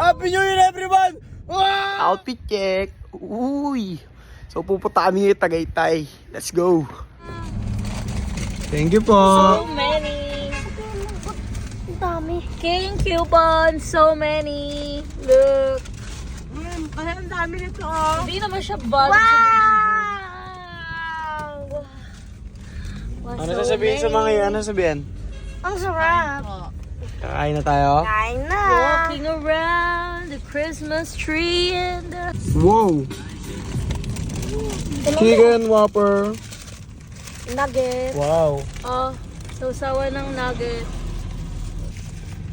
Happy New Year, everyone! Wow! Outfit check. Uy! So pupunta kami ng Tagaytay. Let's go! Thank you po! So many. Ang dami. King coupons, so many. Look. Kasi ang dami nito, oh. Hindi naman siya bad. Wow! Wow, Ano so sasabihin sa mga many. yan? Ano sasabihin? Ang sarap. Kakain na tayo? Kain na. Walking around the Christmas tree and the... Wow! Chicken Whopper. Nugget. Wow! Oh, sausawa ng nugget.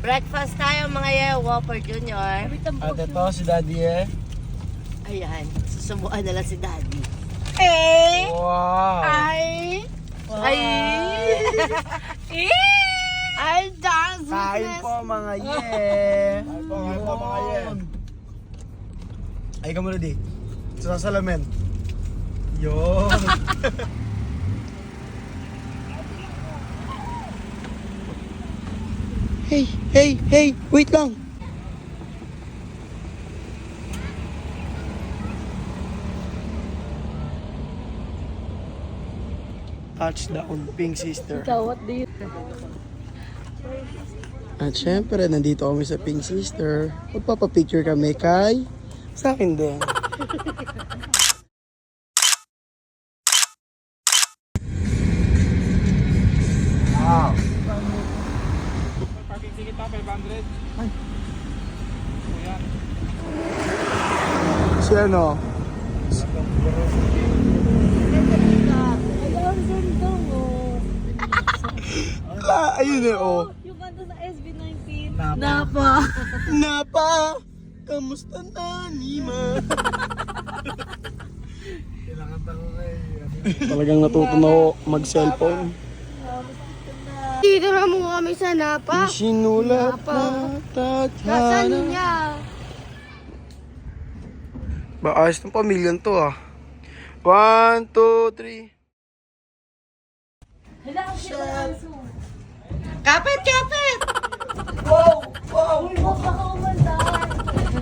Breakfast tayo mga Whopper Junior. At ito si Daddy eh. Ayan, susubuan na lang si Daddy. Eh! Wow! Ay! Wow. Ay! Ay, dance Kain po mga ye! Kain po mga ye! Ay ka muna di. Sa salamin. Yun! Hey! Wait lang! Touchdown, Pink Sister. Ikaw, what do you... At syempre, nandito kami sa Pink Sister. Magpapapicture kami kay... Sa akin din. Wow! Parking ticket pa, 500. Ay. Si ano? Ay, ang ganda mo. Ayun eh, oh. Yung kanta sa SB19. Napa! Kamusta na, Nima? Talagang natuto na ako mag-cellphone. Dito na mo kami sa Napa. Sinulat na Nasaan Tatiana. niya? Ba, ayos ng pamilyan to ah. 1, 2, 3. Kapit! Wow! Wow! Baka umanda.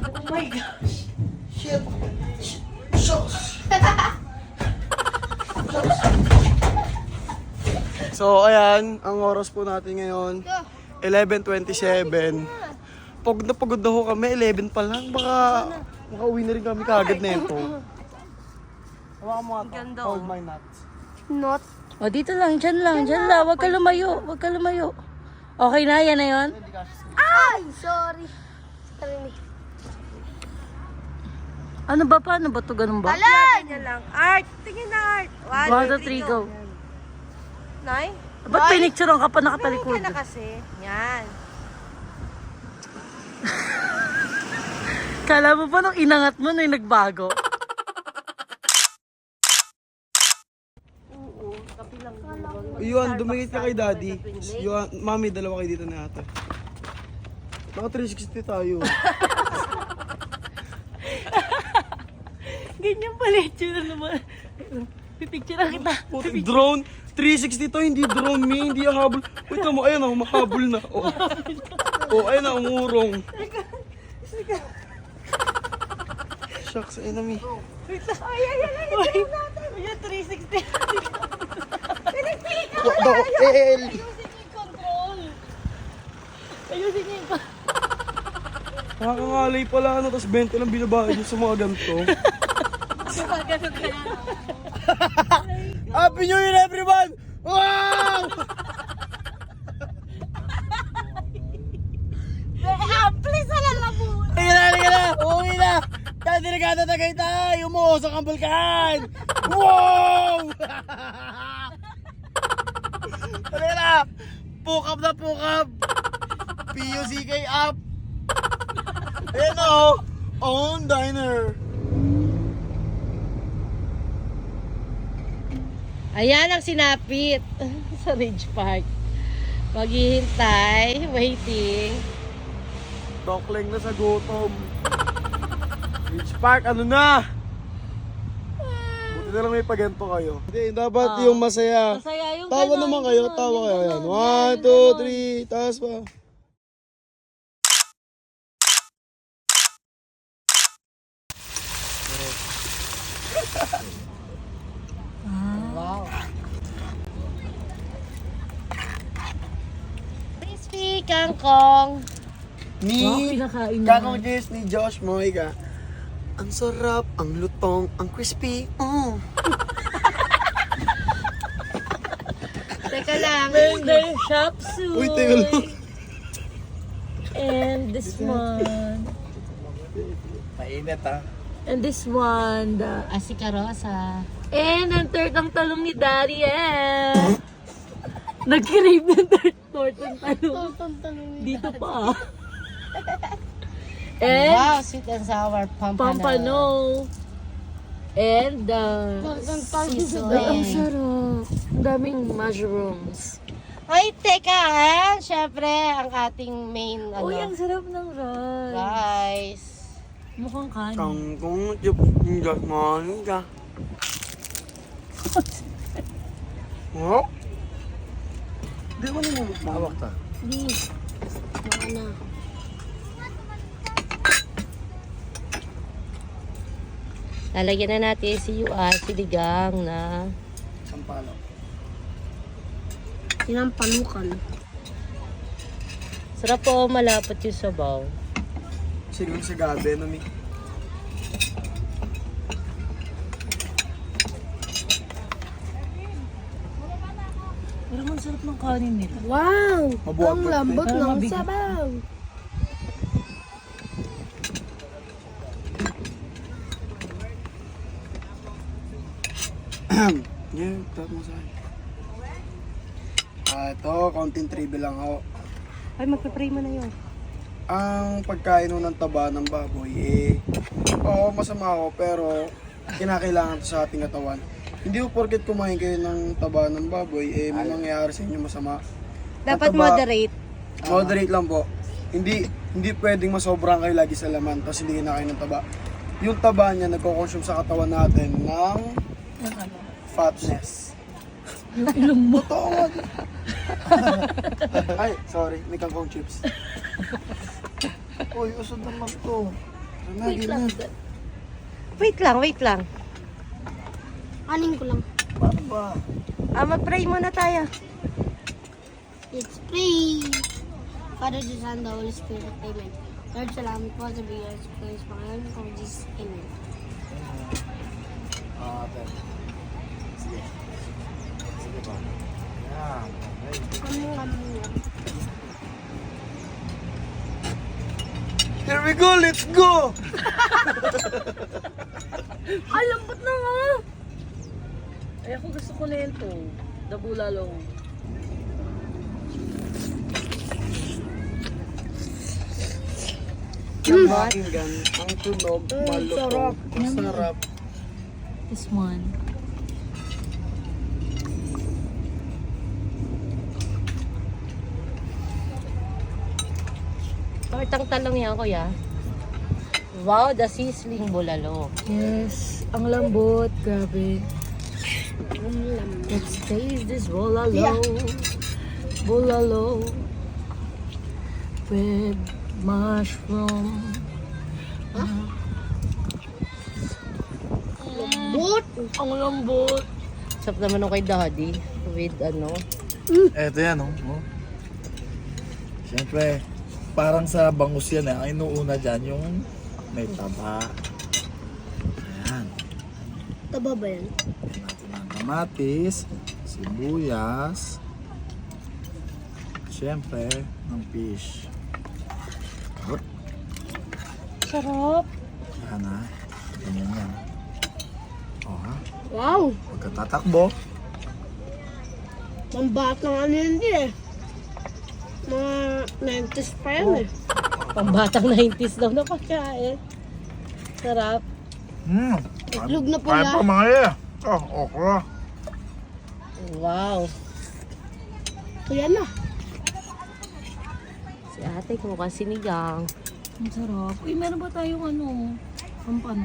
Oh my gosh. Shit! Shucks! So, ayan, ang oras po natin ngayon, 11:27. Pagod na ho kami, 11 pa lang. Baka makauwi na rin kami kagad na ito. Hawakan mo ito. Ganda, Hold oh. my nuts. Not. O, dito lang, dyan lang. Huwag ka lumayo. Okay na, yan na yun? Ay! Sorry. Ano ba? Paano ba ito? Ganun ba? Alay! Yan lang. Art! Tingin na art. 1, 2, 3, go. Nay? Ba't pinicturean ka pa Tingin nakatalikod? ka na kasi. Yan. Kala mo pa nung inangat mo na yung nagbago? Oo. Kapilang. Yun, dumingit ka kay Daddy. Yun, Mami, dalawa kayo dito na ata. Naka 360 tayo. Ganyan pala yung naman. Pipicturean kita. Drone! 360 to, hindi drone me, hindi habol. Wait mo, ayan ako, mahabol na. Oh, ayan na, umurong. Shucks, ayun na mi. Ay! Yan, 360. What the hell? Ayusin niyo yung control. Ayusin niyo yung control. Nakakangalay pala, ano, tapos 20 lang binabayad yung sa mga ganito. Happy New Year, everyone! Wow! Please, alala mo. Halika na! Uuwi na! Dati na gata Tagaytay! Umuusok ang bulkan! Wow! Halika na! Pukap na pukap! PUCK up! Ayan o! Own diner! Ayan ang sinapit sa Ridge Park. Maghihintay, waiting. Dokling na sa gutom. Beach Park, ano na? Buti na lang may pagento kayo. Hindi, dapat yung masaya. Masaya yung Tawa ganon, naman kayo, ganon, tawa yung kayo. ganon, Yan. 1, yan, 2, ganon. 3, taas pa. Wow. Crispy kangkong. Wow, Ni pinakain na. Kakong Jess ni Josh Moiga. Ang sarap, ang lutong, ang crispy. Teka lang. Burger Shop Suey. Uy, teka lang. And this one. Mainit ha. And this one. Asika Rosa. And ang ang talong ni Daddy. Nag-crave ng tortang talong. Dito pa. And Wow, sweet and sour pampano. pampano. And Sizzling. ang sarap. Ang daming mushrooms. Ay, teka, syempre, ang ating main, Uy, ang sarap ng rice. rice. Mukhang kanin. Kangkong Josh Moiga. Oh? Di mo naman mawak ta. Please. Baka na. Lalagyan na natin si siligang na Sampalo. Sinampalukan. sarap po, malapot yung sabaw. Siguro sa gabi, no, mi? Parang ang sarap ng kanin nila. Wow! Mabuhat Ang mo, lambot Parang ng mabigat. sabaw. Yeah, tawag mo sa akin. Ito, konting trivia lang ako. Ay, magpa-pray mo na yun. Ang pagkain ho ng taba ng baboy, oo, masama ako, pero kinakailangan to sa ating katawan. Hindi po porket kumain kayo ng taba ng baboy, may mangyayari sa inyo masama. Dapat Ang taba- moderate. Moderate lang po. Hindi pwedeng masobrang kayo lagi sa laman, tapos hindi na kayo ng taba. Yung taba niya nagko-consume sa katawan natin ng fatness. Yung ilong mo. Totoo nga. Ay, sorry, may kangkong chips. Uy, usod naman to. Wait lang. Wait lang. Aning ko lang. Paano ba? Mag-pray muna tayo. Let's pray. Father, the Son, the Holy Spirit. Amen. Lord, salamat po sa bigyan sa Christ. Panginoon ko, Jesus. Amen. Sige. Sige pa. Yan. Here we go, let's go! Ay, lambot na nga! Ay, ako gusto ko na yun to. The bulalo. Ang pakinggan, ang tunog, malutong, masarap. This one. Tortang talong yan, kuya. Wow, the sizzling bulalo. Yes. Ang lambot. Grabe. Let's taste this bulalo. Bulalo. With mushroom. Lambot! Ang lambot. Sarap naman nung kay Daddy. With ano. Eto yan, oh. Siyempre, parang sa bangus yan, Ang inuuna dyan yung may taba. Ayan. Taba ba yan? Lagyan natin ng kamatis, sibuyas, siyempre, ng fish. Hop. Sarap. Yan ha. Ganyan yan. O ha. Wow! Pagkatatakbo, Pambat ng ano yun din eh. Mga 90s pa yan eh. Pambatang 90s daw na pagkain. Sarap. Itlog na Kaya pa pula. mga eh. Oh, okra. Wow. Ito yan na. Si ate mukhang sinigang. Ang sarap. Uy, meron ba tayong ano? Pampano?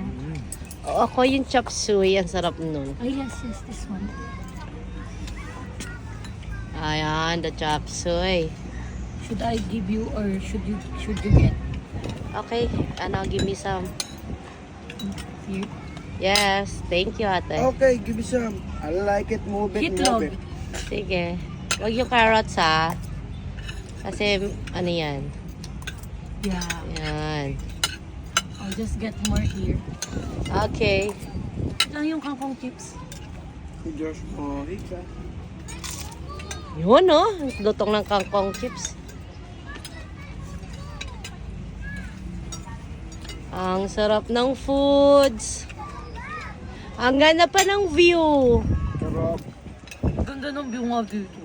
Ako yung chop suey. Ang sarap nun. Ay, yes, this one. Ayan, the chop suey. Should I give you or should you get? Okay, give me some. Here. Yes, thank you, ate. Okay, give me some. I like it, move it, Hitlog. move it. Sige. Huwag yung carrots, ha? Kasi, ano yan? Yeah. Yan. I'll just get more here. Okay. Lang yung kangkong chips. Diyos mo, Rika. Yun, no? Lutong ng kangkong chips. Ang sarap ng foods. Ang ganda pa ng view. Sarap. Ganda ng view nga dito.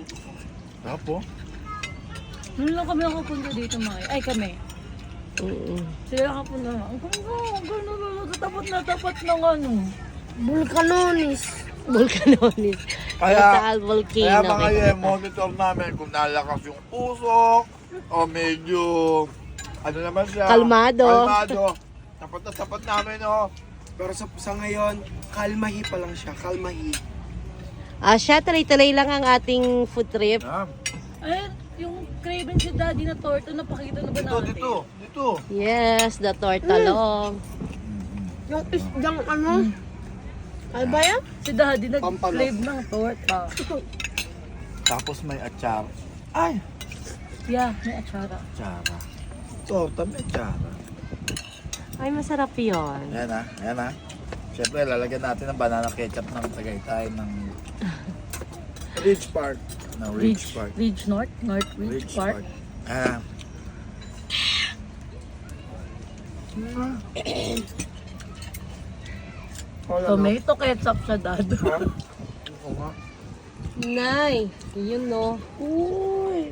Tapo. Noon lang kami nakapunta dito, Maki. Ay, kami. Sila nakapunta na. Ang ganda. Tapat ng ano. Vulcanonis. Volcanonis. Kaya Total volcano. mga yun, monitor namin kung nalakas yung usok o medyo ano naman siya. Kalmado. Tapat na tapat namin, oh. Pero sa ngayon, kalmahi pa lang siya, kalmahi. Siya, tuloy-tuloy lang ang ating food trip. Yan. Ay, yung craven si Daddy na torta, napakita na ba natin? Dito. Yes, the tortalong. Yung isdang ano? Ano ba yan? Si Daddy Pampano. nag-crave ng torta. Tapos may atsara. Ay! Yeah, may atsara. Atsara. Torta may atsara. Ay, masarap yun. Ayan ha. Siyempre, lalagyan natin ng banana ketchup ng Tagaytay ng Ridge Park. Ridge Park. Ridge North? North Ridge Park. Ah. Tomato ketchup siya, Dad. Oo nga. Nay, yun no. Uy!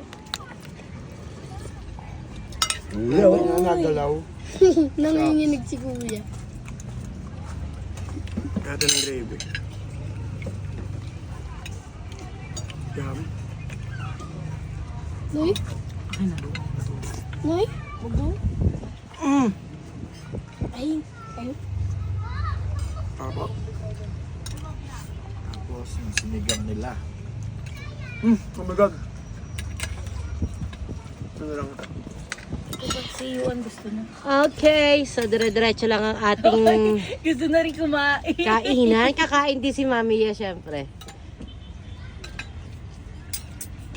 Ayaw na nagalaw. Nanginginig si Kuya. Kaya ng gravy. Yum. Noy? Ay na. Noy? Huwag mo. Mm. Ay. Ay. Apo. Tapos yung sinigang nila. Oh my God. Ano lang. Kapag si Yuan gusto na. Okay, so dire-diretso lang ang ating Gusto na rin kumain. kainan. Kakain din si Mami ya, syempre.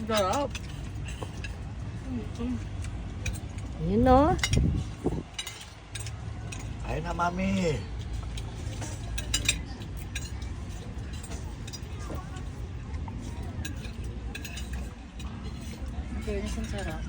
Sarap. Yun no. Ayun na, Mami. Fairness, ang sarap.